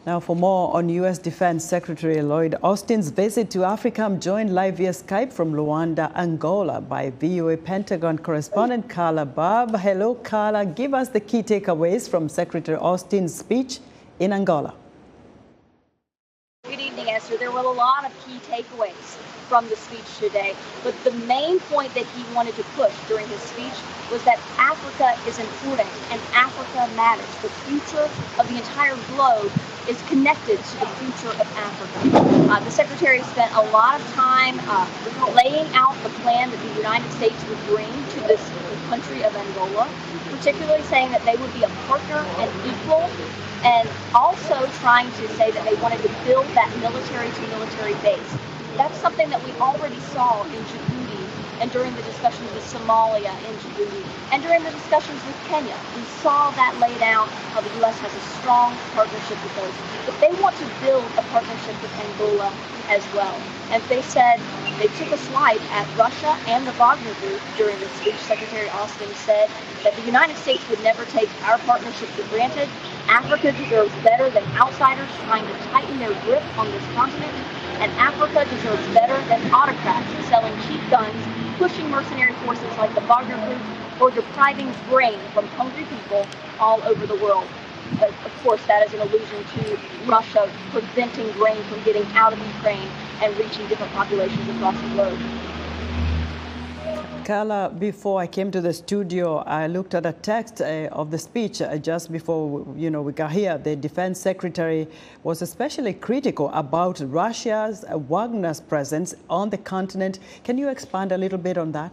Now, for more on U.S. Defense Secretary Lloyd Austin's visit to Africa, I'm joined live via Skype from Luanda, Angola, by VOA Pentagon correspondent Carla Babb. Hello, Carla. Give us the key takeaways from Secretary Austin's speech in Angola. Good evening, Esther. There were a lot of key takeaways from the speech today, but the main point that he wanted to push during his speech was that Africa is important and Africa matters. The future of the entire globe is connected to the future of Africa. The Secretary spent a lot of time laying out the plan that the United States would bring to this country of Angola, particularly saying that they would be a partner and equal, and also trying to say that they wanted to build that military-to-military base. That's something that we already saw in Djibouti and during the discussions with Somalia in Djibouti and during the discussions with Kenya. We saw that laid out how the U.S. has a strong partnership with those. But they want to build a partnership with Angola as well. And they said, they took a slight at Russia and the Wagner Group during the speech. Secretary Austin said that the United States would never take our partnership for granted. Africa deserves better than outsiders trying to tighten their grip on this continent. And Africa deserves better than autocrats selling cheap guns, pushing mercenary forces like the Wagner Group, or depriving grain from hungry people all over the world. Of course, that is an allusion to Russia preventing grain from getting out of Ukraine and reaching different populations across the globe. Carla, before I came to the studio, I looked at a text of the speech just before we got here. The Defense Secretary was especially critical about Russia's Wagner's presence on the continent. Can you expand a little bit on that?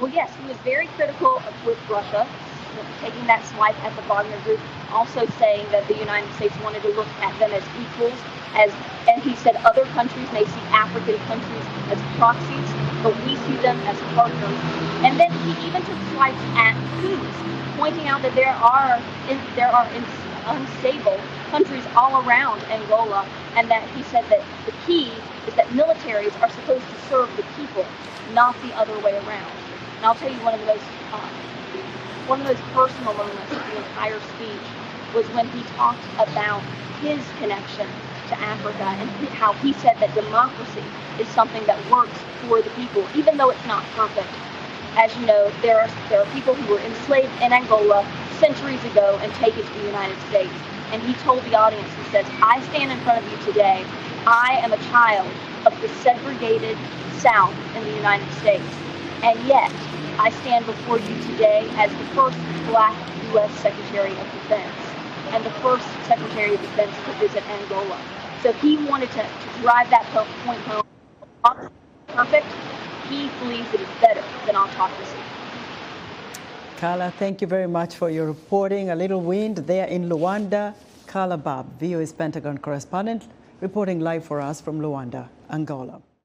Well, yes, he was very critical with Russia, taking that swipe at the Wagner Group, also saying that the United States wanted to look at them as equals, and he said other countries may see African countries as proxies, but we see them as partners. And then he even took swipes at peace, pointing out that there are unstable countries all around Angola, and that he said that the key is that militaries are supposed to serve the people, not the other way around. And I'll tell you one of the most personal moments of the entire speech was when he talked about his connection to Africa and how he said that democracy is something that works for the people, even though it's not perfect. As you know, there are people who were enslaved in Angola centuries ago and taken to the United States. And he told the audience, he says, I stand in front of you today. I am a child of the segregated South in the United States. And yet, I stand before you today as the first black U.S. Secretary of Defense and the first Secretary of Defense to visit Angola. So he wanted to drive that point home. Perfect. He believes it is better than autocracy. Carla, thank you very much for your reporting. A little wind there in Luanda. Carla Babb, VOA's Pentagon correspondent, reporting live for us from Luanda, Angola.